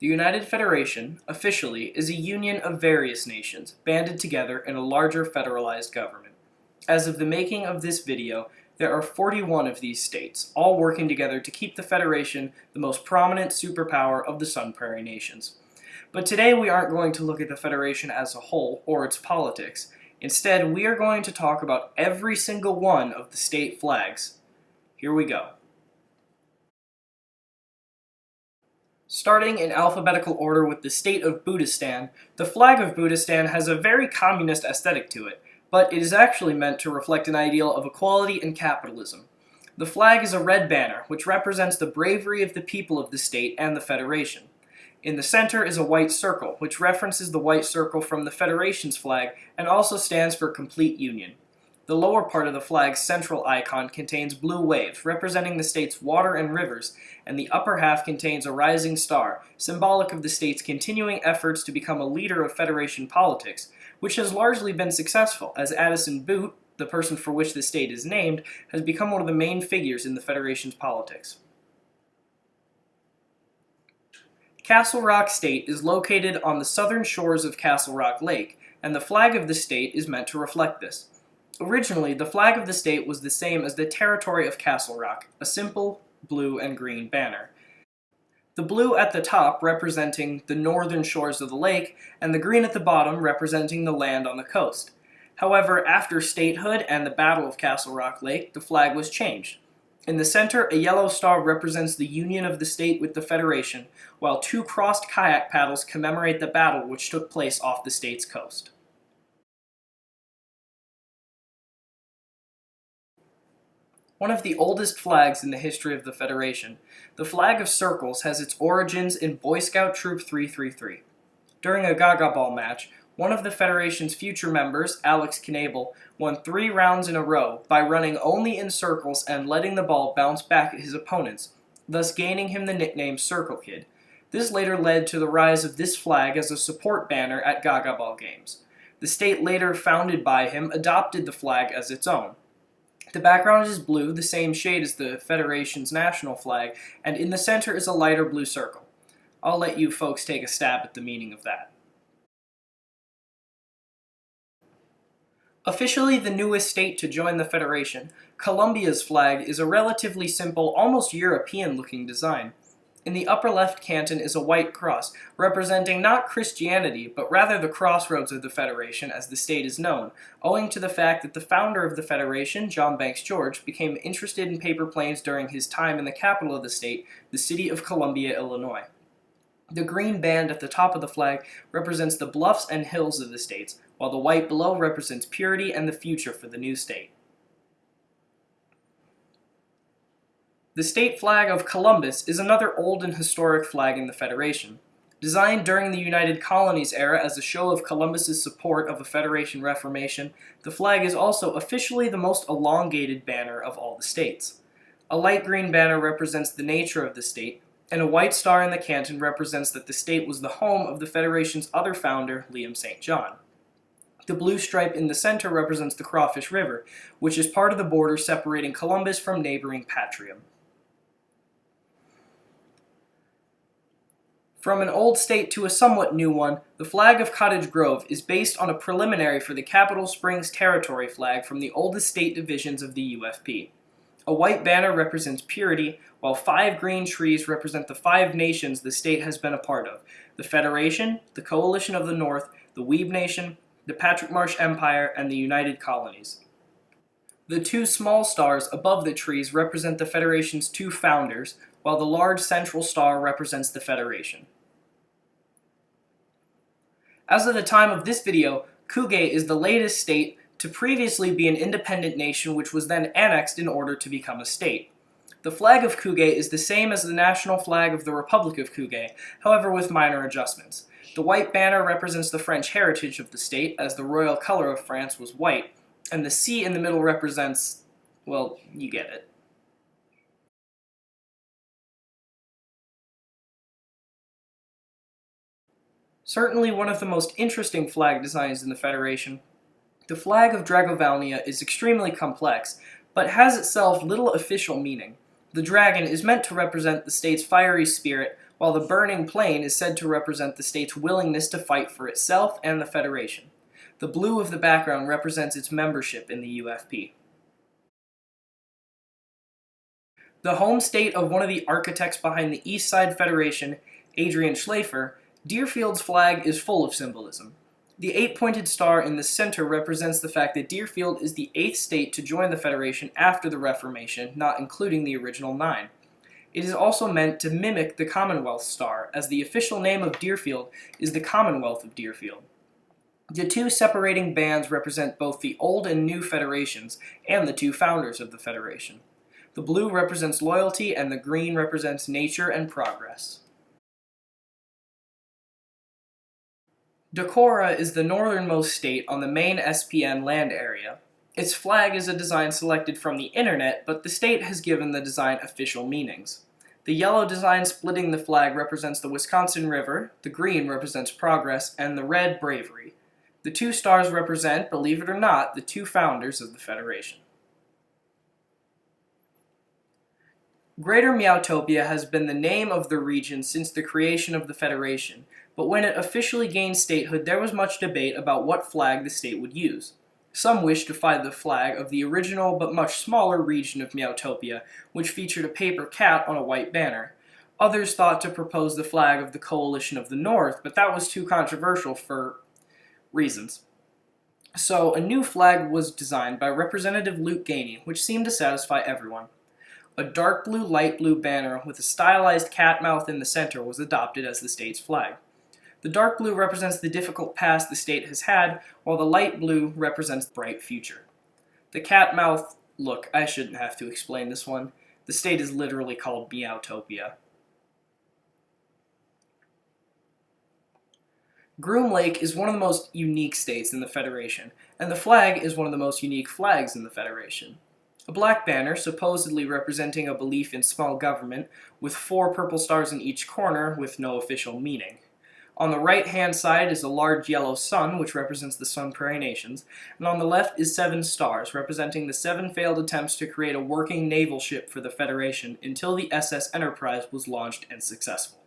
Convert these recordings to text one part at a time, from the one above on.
The United Federation, officially, is a union of various nations, banded together in a larger federalized government. As of the making of this video, there are 41 of these states, all working together to keep the Federation the most prominent superpower of the Sun Prairie nations. But today we aren't going to look at the Federation as a whole, or its politics. Instead, we are going to talk about every single one of the state flags. Here we go. Starting in alphabetical order with the state of Boottistan, the flag of Boottistan has a very communist aesthetic to it, but it is actually meant to reflect an ideal of equality and capitalism. The flag is a red banner, which represents the bravery of the people of the state and the Federation. In the center is a white circle, which references the white circle from the Federation's flag and also stands for complete union. The lower part of the flag's central icon contains blue waves, representing the state's water and rivers, and the upper half contains a rising star, symbolic of the state's continuing efforts to become a leader of Federation politics, which has largely been successful, as Addison Boot, the person for which the state is named, has become one of the main figures in the Federation's politics. Castle Rock State is located on the southern shores of Castle Rock Lake, and the flag of the state is meant to reflect this. Originally, the flag of the state was the same as the territory of Castle Rock, a simple blue and green banner. The blue at the top representing the northern shores of the lake, and the green at the bottom representing the land on the coast. However, after statehood and the Battle of Castle Rock Lake, the flag was changed. In the center, a yellow star represents the union of the state with the Federation, while two crossed kayak paddles commemorate the battle which took place off the state's coast. One of the oldest flags in the history of the Federation, the Flag of Circles has its origins in Boy Scout Troop 333. During a Gaga Ball match, one of the Federation's future members, Alex Knable, won 3 rounds in a row by running only in circles and letting the ball bounce back at his opponents, thus gaining him the nickname Circle Kid. This later led to the rise of this flag as a support banner at Gaga Ball games. The state later founded by him adopted the flag as its own. The background is blue, the same shade as the Federation's national flag, and in the center is a lighter blue circle. I'll let you folks take a stab at the meaning of that. Officially the newest state to join the Federation, Colombia's flag is a relatively simple, almost European-looking design. In the upper left canton is a white cross, representing not Christianity, but rather the crossroads of the Federation as the state is known, owing to the fact that the founder of the Federation, John Banks George, became interested in paper planes during his time in the capital of the state, the city of Columbia, Illinois. The green band at the top of the flag represents the bluffs and hills of the states, while the white below represents purity and the future for the new state. The state flag of Columbus is another old and historic flag in the Federation. Designed during the United Colonies era as a show of Columbus's support of a Federation reformation, the flag is also officially the most elongated banner of all the states. A light green banner represents the nature of the state, and a white star in the canton represents that the state was the home of the Federation's other founder, Liam St. John. The blue stripe in the center represents the Crawfish River, which is part of the border separating Columbus from neighboring Patrium. From an old state to a somewhat new one, the flag of Cottage Grove is based on a preliminary for the Capital Springs Territory flag from the oldest state divisions of the UFP. A white banner represents purity, while 5 green trees represent the 5 nations the state has been a part of: the Federation, the Coalition of the North, the Weeb Nation, the Patrick Marsh Empire, and the United Colonies. The 2 small stars above the trees represent the Federation's 2 founders, while the large central star represents the Federation. As of the time of this video, Cuugae is the latest state to previously be an independent nation which was then annexed in order to become a state. The flag of Cuugae is the same as the national flag of the Republic of Cuugae, however with minor adjustments. The white banner represents the French heritage of the state, as the royal color of France was white, and the C in the middle represents, well, you get it. Certainly one of the most interesting flag designs in the Federation, the flag of Dragovalnia is extremely complex, but has itself little official meaning. The dragon is meant to represent the state's fiery spirit, while the burning plane is said to represent the state's willingness to fight for itself and the Federation. The blue of the background represents its membership in the UFP. The home state of one of the architects behind the East Side Federation, Adrian Schleifer, Deerfield's flag is full of symbolism. The 8-pointed star in the center represents the fact that Deerfield is the 8th state to join the Federation after the Reformation, not including the original 9. It is also meant to mimic the Commonwealth Star, as the official name of Deerfield is the Commonwealth of Deerfield. The two separating bands represent both the old and new federations and the two founders of the Federation. The blue represents loyalty and the green represents nature and progress. Dekorra is the northernmost state on the main SPN land area. Its flag is a design selected from the internet, but the state has given the design official meanings. The yellow design splitting the flag represents the Wisconsin River, the green represents progress, and the red bravery. The two stars represent, believe it or not, the two founders of the Federation. Greater Meowtopia has been the name of the region since the creation of the Federation, but when it officially gained statehood, there was much debate about what flag the state would use. Some wished to find the flag of the original but much smaller region of Meowtopia, which featured a paper cat on a white banner. Others thought to propose the flag of the Coalition of the North, but that was too controversial for reasons. So a new flag was designed by Representative Luke Gainey, which seemed to satisfy everyone. A dark blue, light blue banner with a stylized cat mouth in the center was adopted as the state's flag. The dark blue represents the difficult past the state has had, while the light blue represents the bright future. The cat mouth, look, I shouldn't have to explain this one. The state is literally called Meowtopia. Groom Lake is one of the most unique states in the Federation, and the flag is one of the most unique flags in the Federation. A black banner, supposedly representing a belief in small government, with 4 purple stars in each corner with no official meaning. On the right-hand side is a large yellow sun, which represents the Sun Prairie Nations, and on the left is 7 stars, representing the 7 failed attempts to create a working naval ship for the Federation until the SS Enterprise was launched and successful.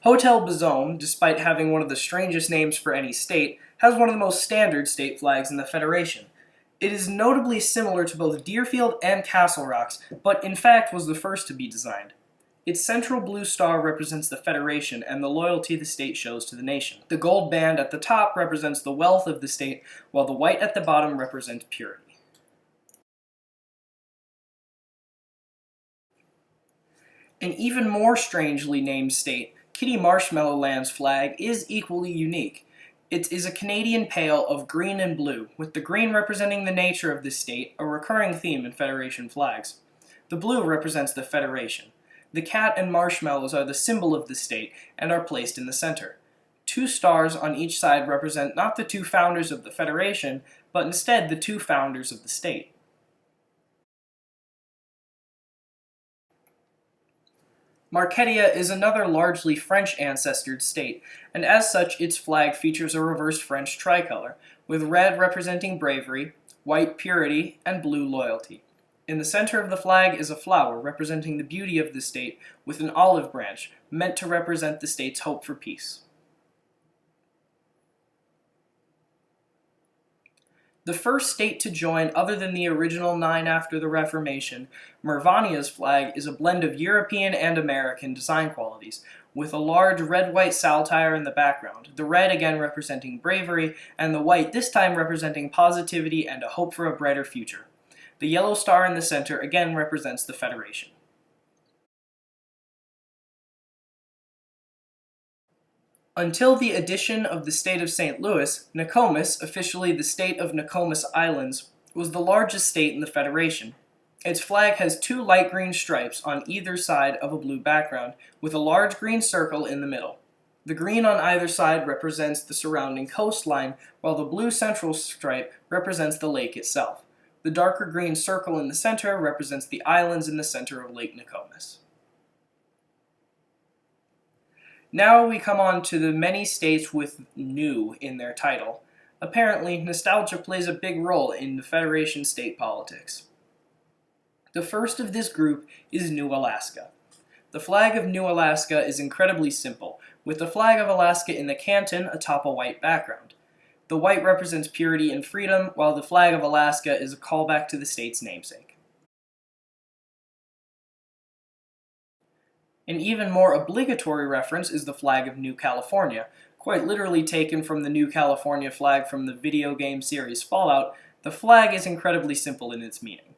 Hotel Beauxhomme, despite having one of the strangest names for any state, has one of the most standard state flags in the Federation. It is notably similar to both Deerfield and Castle Rock's, but in fact was the first to be designed. Its central blue star represents the Federation and the loyalty the state shows to the nation. The gold band at the top represents the wealth of the state, while the white at the bottom represents purity. An even more strangely named state, Kittymarshmallowland's flag is equally unique. It is a Canadian pale of green and blue, with the green representing the nature of the state, a recurring theme in Federation flags. The blue represents the Federation. The cat and marshmallows are the symbol of the state and are placed in the center. 2 stars on each side represent not the 2 founders of the Federation, but instead the 2 founders of the state. Marquetia is another largely French-ancestored state, and as such its flag features a reversed French tricolor, with red representing bravery, white purity, and blue loyalty. In the center of the flag is a flower representing the beauty of the state, with an olive branch, meant to represent the state's hope for peace. The first state to join other than the original 9 after the Reformation, Mervonia's flag is a blend of European and American design qualities, with a large red-white saltire in the background, the red again representing bravery, and the white this time representing positivity and a hope for a brighter future. The yellow star in the center again represents the Federation. Until the addition of the state of St. Louis, Nakomis, officially the state of Nakomis Islands, was the largest state in the Federation. Its flag has 2 light green stripes on either side of a blue background, with a large green circle in the middle. The green on either side represents the surrounding coastline, while the blue central stripe represents the lake itself. The darker green circle in the center represents the islands in the center of Lake Nakomis. Now we come on to the many states with "new" in their title. Apparently, nostalgia plays a big role in the Federation state politics. The first of this group is New Alaska. The flag of New Alaska is incredibly simple, with the flag of Alaska in the canton atop a white background. The white represents purity and freedom, while the flag of Alaska is a callback to the state's namesake. An even more obligatory reference is the flag of New California. Quite literally taken from the New California flag from the video game series Fallout, the flag is incredibly simple in its meaning.